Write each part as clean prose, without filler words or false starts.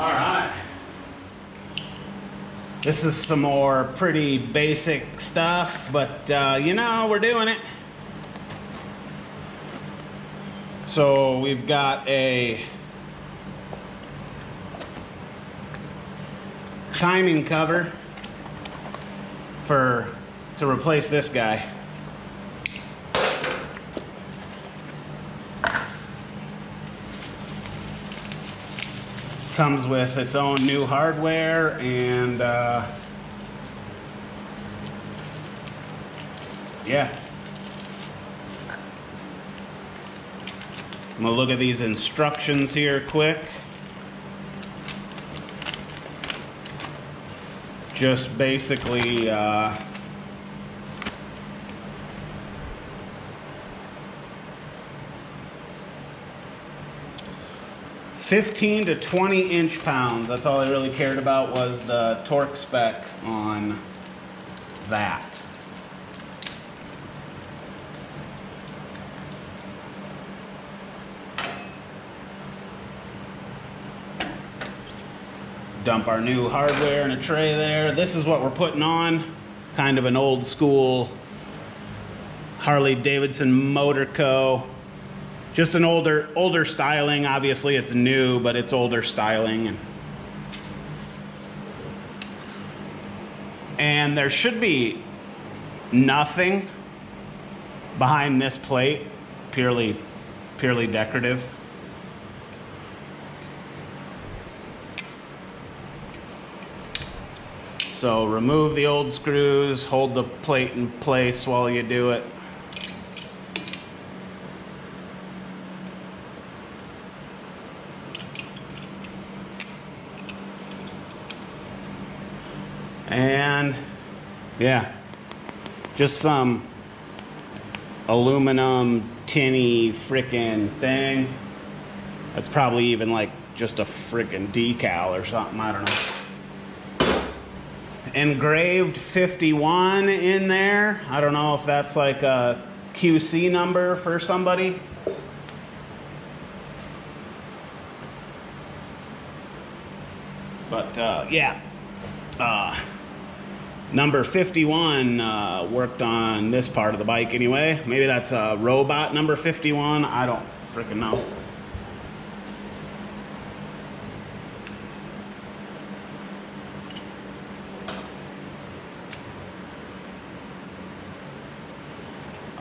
All right. This is some more pretty basic stuff, but you know, we're doing it. So we've got a timing cover to replace this guy. Comes with its own new hardware and yeah. I'm gonna look at these instructions here quick. Just basically 15 to 20 inch-pounds. That's all I really cared about, was the torque spec on that. Dump our new hardware in a tray there. This is what we're putting on. Kind of an old school Harley Davidson Motor Co. Just an older styling. Obviously it's new, but it's older styling. And there should be nothing behind this plate, purely decorative. So remove the old screws, hold the plate in place while you do it. And yeah, just some aluminum tinny frickin' thing. That's probably even like just a frickin' decal or something, I don't know. Engraved 51 in there. I don't know if that's like a QC number for somebody. But yeah. Number 51 worked on this part of the bike anyway. Maybe that's a robot number 51. I don't freaking know.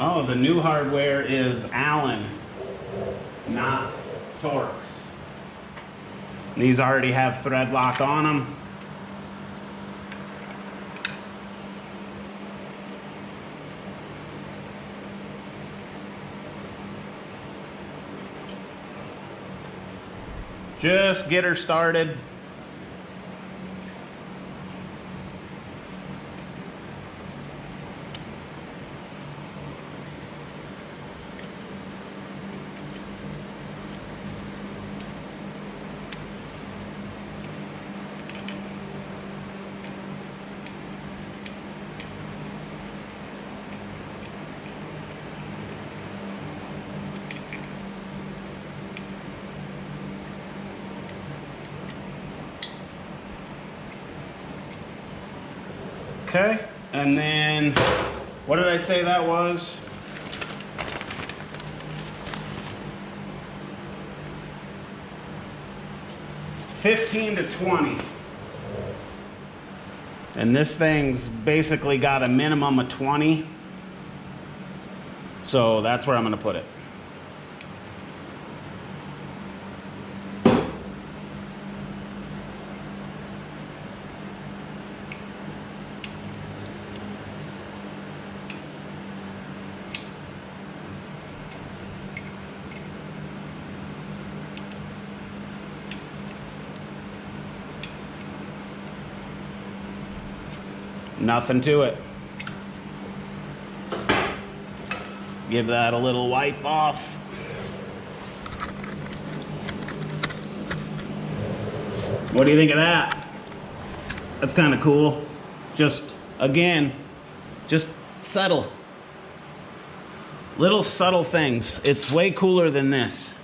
Oh, the new hardware is Allen, not Torx. These already have thread lock on them. Just get her started. Okay, and then, what did I say that was? $15 to $20. And this thing's basically got a minimum of 20. So that's where I'm gonna put it. Nothing to it. Give that a little wipe off. What do you think of that? That's kind of cool. Just, again, just subtle. Little subtle things. It's way cooler than this.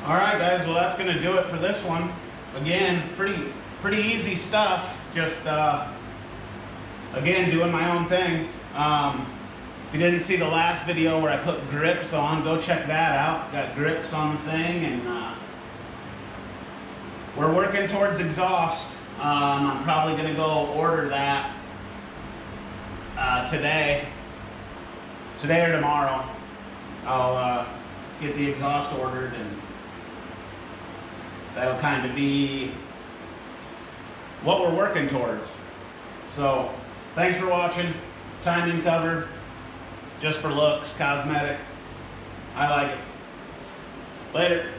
All right, guys, well, that's gonna do it for this one. Again, pretty easy stuff. Just, again, doing my own thing. If you didn't see the last video where I put grips on, go check that out. Got grips on the thing, and we're working towards exhaust. I'm probably gonna go order that today or tomorrow. I'll get the exhaust ordered, and that'll kind of be what we're working towards. So, thanks for watching. Timing cover, just for looks, cosmetic. I like it. Later.